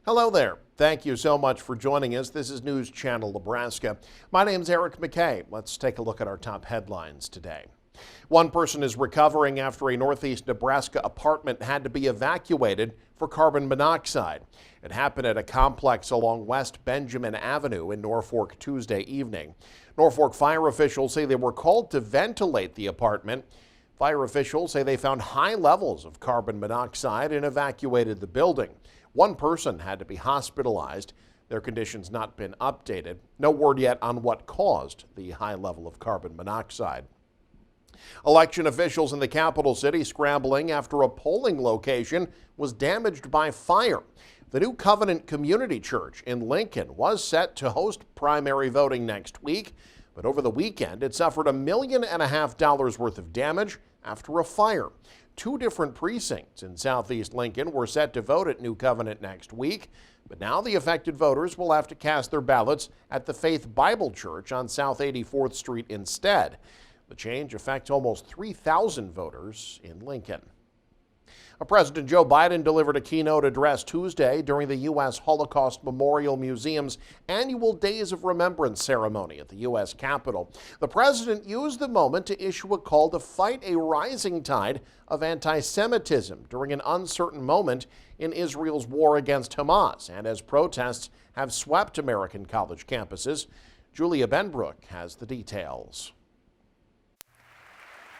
Hello there. Thank you so much for joining us. This is News Channel Nebraska. My name's Eric McKay. Let's take a look at our top headlines today. One person is recovering after a northeast Nebraska apartment had to be evacuated for carbon monoxide. It happened at a complex along West Benjamin Avenue in Norfolk Tuesday evening. Norfolk fire officials say they were called to ventilate the apartment. Fire officials say they found high levels of carbon monoxide and evacuated the building. One person had to be hospitalized. Their condition's not been updated. No word yet on what caused the high level of carbon monoxide. Election officials in the capital city scrambling after a polling location was damaged by fire. The New Covenant Community Church in Lincoln was set to host primary voting next week, but over the weekend it suffered $1.5 million worth of damage after a fire. Two different precincts in southeast Lincoln were set to vote at New Covenant next week, but now the affected voters will have to cast their ballots at the Faith Bible Church on South 84th Street instead. The change affects almost 3,000 voters in Lincoln. President Joe Biden delivered a keynote address Tuesday during the U.S. Holocaust Memorial Museum's annual Days of Remembrance ceremony at the U.S. Capitol. The president used the moment to issue a call to fight a rising tide of anti-Semitism during an uncertain moment in Israel's war against Hamas and as protests have swept American college campuses. Julia Benbrook has the details.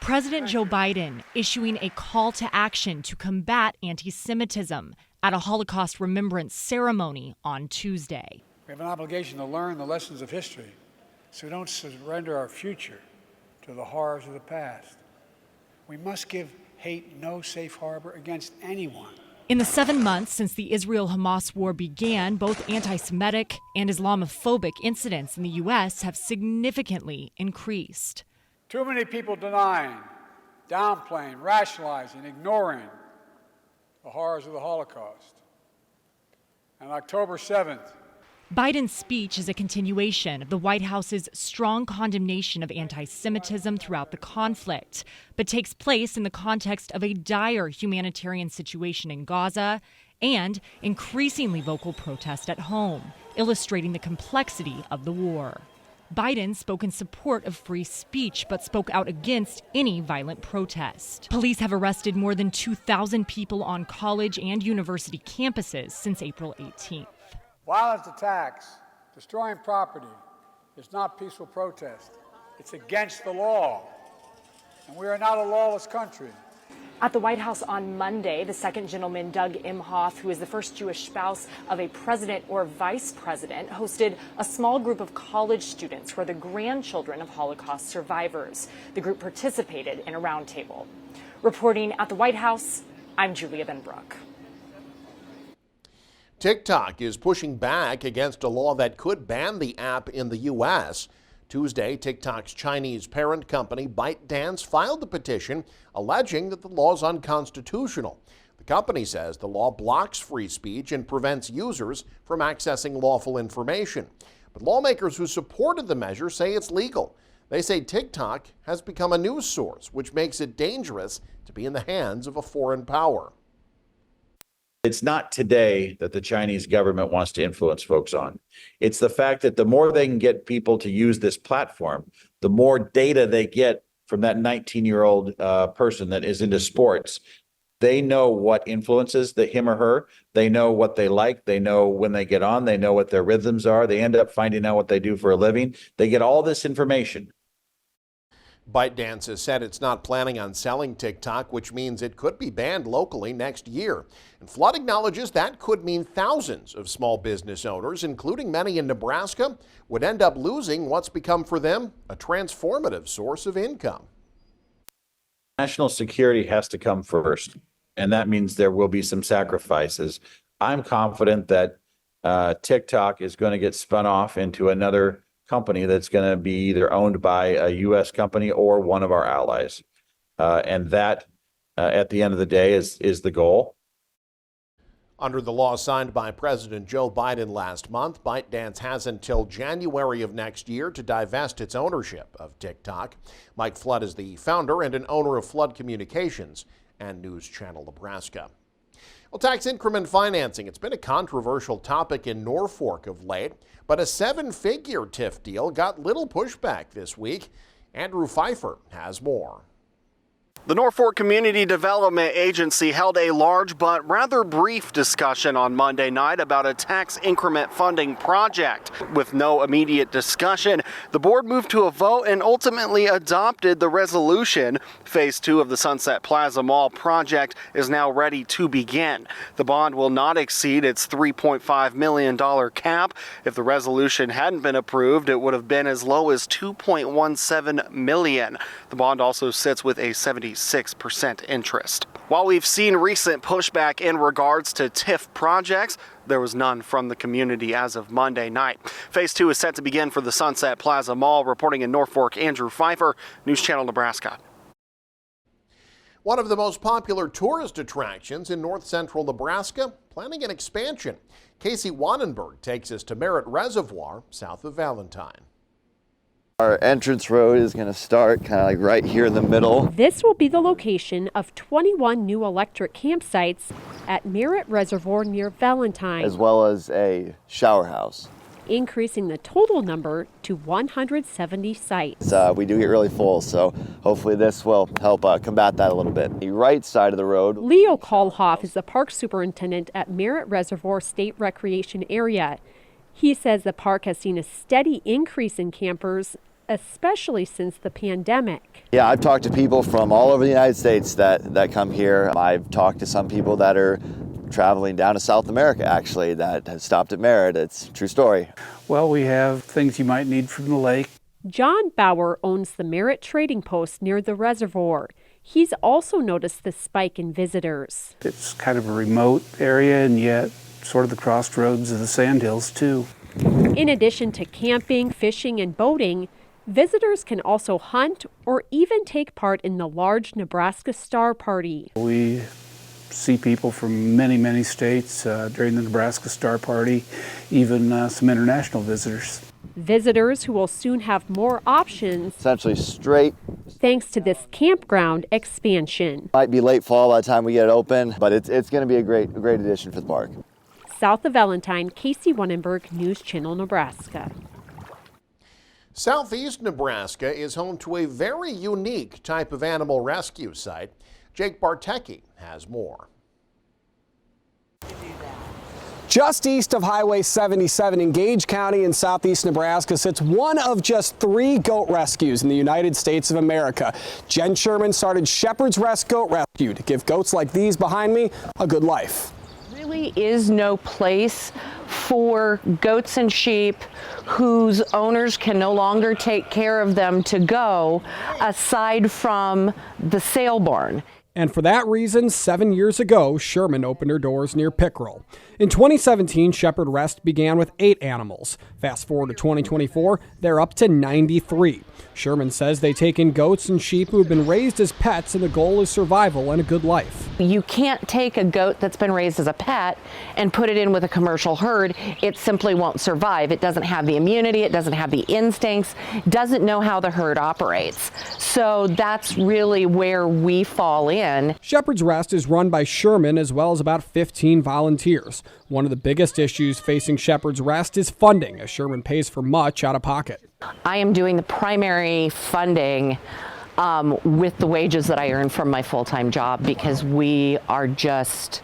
President Joe Biden issuing a call to action to combat anti-Semitism at a Holocaust remembrance ceremony on Tuesday. We have an obligation to learn the lessons of history so we don't surrender our future to the horrors of the past. We must give hate no safe harbor against anyone. In the 7 months since the Israel-Hamas war began, both anti-Semitic and Islamophobic incidents in the U.S. have significantly increased. Too many people denying, downplaying, rationalizing, ignoring the horrors of the Holocaust. On October 7th, Biden's speech is a continuation of the White House's strong condemnation of anti-Semitism throughout the conflict, but takes place in the context of a dire humanitarian situation in Gaza and increasingly vocal protest at home, illustrating the complexity of the war. Biden spoke in support of free speech, but spoke out against any violent protest. Police have arrested more than 2,000 people on college and university campuses since April 18th. Violent attacks, destroying property, is not peaceful protest. It's against the law. And we are not a lawless country. At the White House on Monday, the second gentleman, Doug Imhoff, who is the first Jewish spouse of a president or vice president, hosted a small group of college students who are the grandchildren of Holocaust survivors. The group participated in a roundtable. Reporting at the White House, I'm Julia Benbrook. TikTok is pushing back against a law that could ban the app in the U.S. Tuesday, TikTok's Chinese parent company, ByteDance, filed a petition alleging that the law is unconstitutional. The company says the law blocks free speech and prevents users from accessing lawful information. But lawmakers who supported the measure say it's legal. They say TikTok has become a news source, which makes it dangerous to be in the hands of a foreign power. It's not today that the Chinese government wants to influence folks on. It's the fact that the more they can get people to use this platform, the more data they get from that 19-year-old person that is into sports. They know what influences him or her. They know what they like. They know when they get on. They know what their rhythms are. They end up finding out what they do for a living. They get all this information. ByteDance has said it's not planning on selling TikTok, which means it could be banned locally next year. And Flood acknowledges that could mean thousands of small business owners, including many in Nebraska, would end up losing what's become for them a transformative source of income. National security has to come first, and that means there will be some sacrifices. I'm confident that TikTok is going to get spun off into another company that's going to be either owned by a U.S. company or one of our allies. And that, at the end of the day, is the goal. Under the law signed by President Joe Biden last month, ByteDance has until January of next year to divest its ownership of TikTok. Mike Flood is the founder and an owner of Flood Communications and News Channel Nebraska. Well, tax increment financing, it's been a controversial topic in Norfolk of late, but a 7-figure TIF deal got little pushback this week. Andrew Pfeiffer has more. The Norfolk Community Development Agency held a large but rather brief discussion on Monday night about a tax increment funding project. With no immediate discussion, the board moved to a vote and ultimately adopted the resolution. Phase 2 of the Sunset Plaza Mall project is now ready to begin. The bond will not exceed its $3.5 million cap. If the resolution hadn't been approved, it would have been as low as $2.17 million. The bond also sits with a 76% interest. While we've seen recent pushback in regards to TIF projects, there was none from the community as of Monday night. Phase 2 is set to begin for the Sunset Plaza Mall. Reporting in Norfolk, Andrew Pfeiffer, News Channel Nebraska. One of the most popular tourist attractions in north central Nebraska, planning an expansion. Casey Wannenberg takes us to Merritt Reservoir, south of Valentine. Our entrance road is going to start kind of like right here in the middle. This will be the location of 21 new electric campsites at Merritt Reservoir near Valentine, As well as a shower house. increasing the total number to 170 sites. We do get really full, so hopefully this will help combat that a little bit. The right side of the road. Leo Kalhoff is the park superintendent at Merritt Reservoir State Recreation Area. He says the park has seen a steady increase in campers, especially since the pandemic. Yeah, I've talked to people from all over the United States that come here. I've talked to some people that are traveling down to South America, actually, that have stopped at Merritt. It's a true story. Well, we have things you might need from the lake. John Bauer owns the Merritt Trading Post near the reservoir. He's also noticed the spike in visitors. It's kind of a remote area and yet sort of the crossroads of the Sandhills, too. In addition to camping, fishing, and boating, visitors can also hunt or even take part in the large Nebraska Star Party. We see people from many, many states during the Nebraska Star Party, even some international visitors. Visitors who will soon have more options Essentially straight. thanks to this campground expansion. Might be late fall by the time we get it open, but it's going to be a great addition for the park. South of Valentine, Casey Wannenberg, News Channel, Nebraska. Southeast Nebraska is home to a very unique type of animal rescue site. Jake Bartecki has more. Just east of Highway 77 in Gage County in southeast Nebraska sits one of just 3 goat rescues in the United States of America. Jen Sherman started Shepherd's Rest Goat Rescue to give goats like these behind me a good life. Really is no place for goats and sheep whose owners can no longer take care of them to go aside from the sale barn. And for that reason, 7 years ago, Sherman opened her doors near Pickerel. In 2017, Shepherd Rest began with 8 animals. Fast forward to 2024, they're up to 93. Sherman says they take in goats and sheep who have been raised as pets, and the goal is survival and a good life. You can't take a goat that's been raised as a pet and put it in with a commercial herd. It simply won't survive. It doesn't have the immunity, it doesn't have the instincts, doesn't know how the herd operates. So that's really where we fall in. Shepherd's Rest is run by Sherman as well as about 15 volunteers. One of the biggest issues facing Shepherd's Rest is funding, as Sherman pays for much out of pocket. I am doing the primary funding with the wages that I earn from my full-time job because we just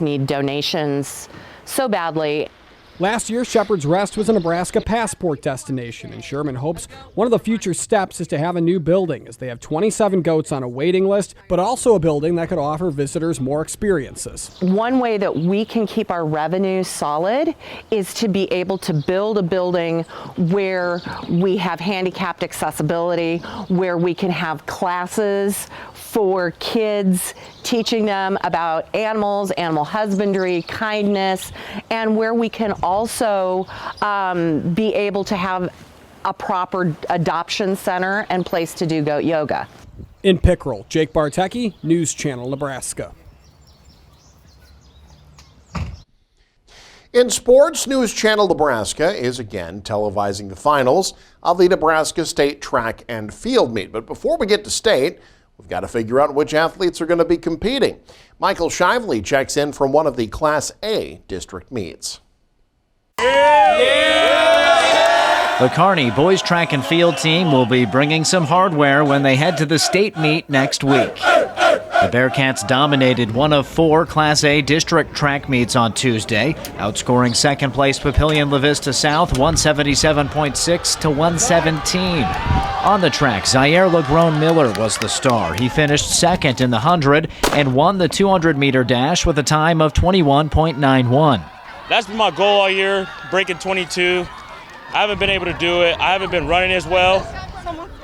need donations so badly. Last year, Shepherd's Rest was a Nebraska passport destination, and Sherman hopes one of the future steps is to have a new building, as they have 27 goats on a waiting list, but also a building that could offer visitors more experiences. One way that we can keep our revenue solid is to be able to build a building where we have handicapped accessibility, where we can have classes for kids, teaching them about animals, animal husbandry, kindness, and where we can also be able to have a proper adoption center and place to do goat yoga. In Pickerel, Jake Bartecki, News Channel, Nebraska. In sports, News Channel Nebraska is again televising the finals of the Nebraska State Track and Field Meet. But before we get to state, We've got to figure out which athletes are going to be competing. Michael Shively checks in from one of the Class A district meets. The Kearney boys track and field team will be bringing some hardware when they head to the state meet next week. The Bearcats dominated one of 4 Class A district track meets on Tuesday, outscoring second-place Papillion La Vista South 177.6 to 117. On the track, Zaire LeGrone Miller was the star. He finished second in the 100 and won the 200-meter dash with a time of 21.91. That's been my goal all year, breaking 22. I haven't been able to do it. I haven't been running as well.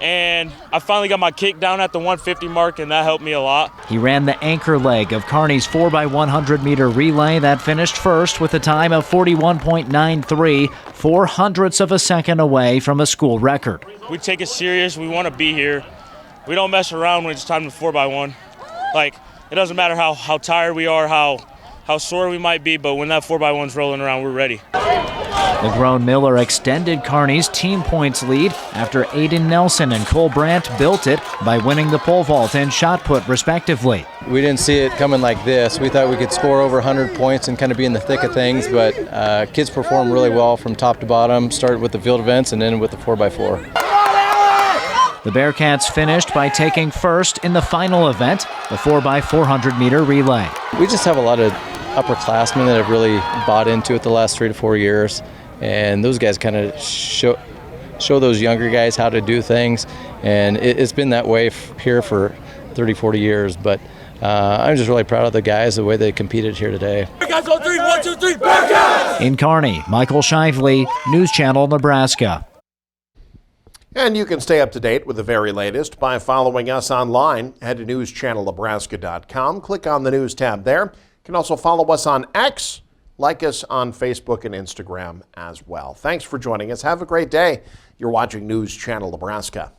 And I finally got my kick down at the 150 mark, and that helped me a lot. He ran the anchor leg of Kearney's 4x100-meter relay that finished first with a time of 41.93, 0.04 of a second away from a school record. We take it serious. We want to be here. We don't mess around when it's time to 4x1. Like, it doesn't matter how tired we are, how sore we might be, but when that 4x1's rolling around, we're ready. LeGrone Miller extended Kearney's team points lead after Aiden Nelson and Cole Brandt built it by winning the pole vault and shot put respectively. We didn't see it coming like this. We thought we could score over 100 points and kind of be in the thick of things, but kids performed really well from top to bottom, started with the field events and ended with the 4x4. The Bearcats finished by taking first in the final event, the 4x400-meter relay. We just have a lot of upperclassmen that have really bought into it the last 3 to 4 years, and those guys kind of show those younger guys how to do things, and it's been that way here for 30, 40 years, but I'm just really proud of the guys, the way they competed here today. Bearcats on 3, 1, 2, 3, Bearcats! In Kearney, Michael Shively, News Channel, Nebraska. And you can stay up to date with the very latest by following us online. Head to newschannelnebraska.com. Click on the News tab there. You can also follow us on X, like us on Facebook and Instagram as well. Thanks for joining us. Have a great day. You're watching News Channel Nebraska.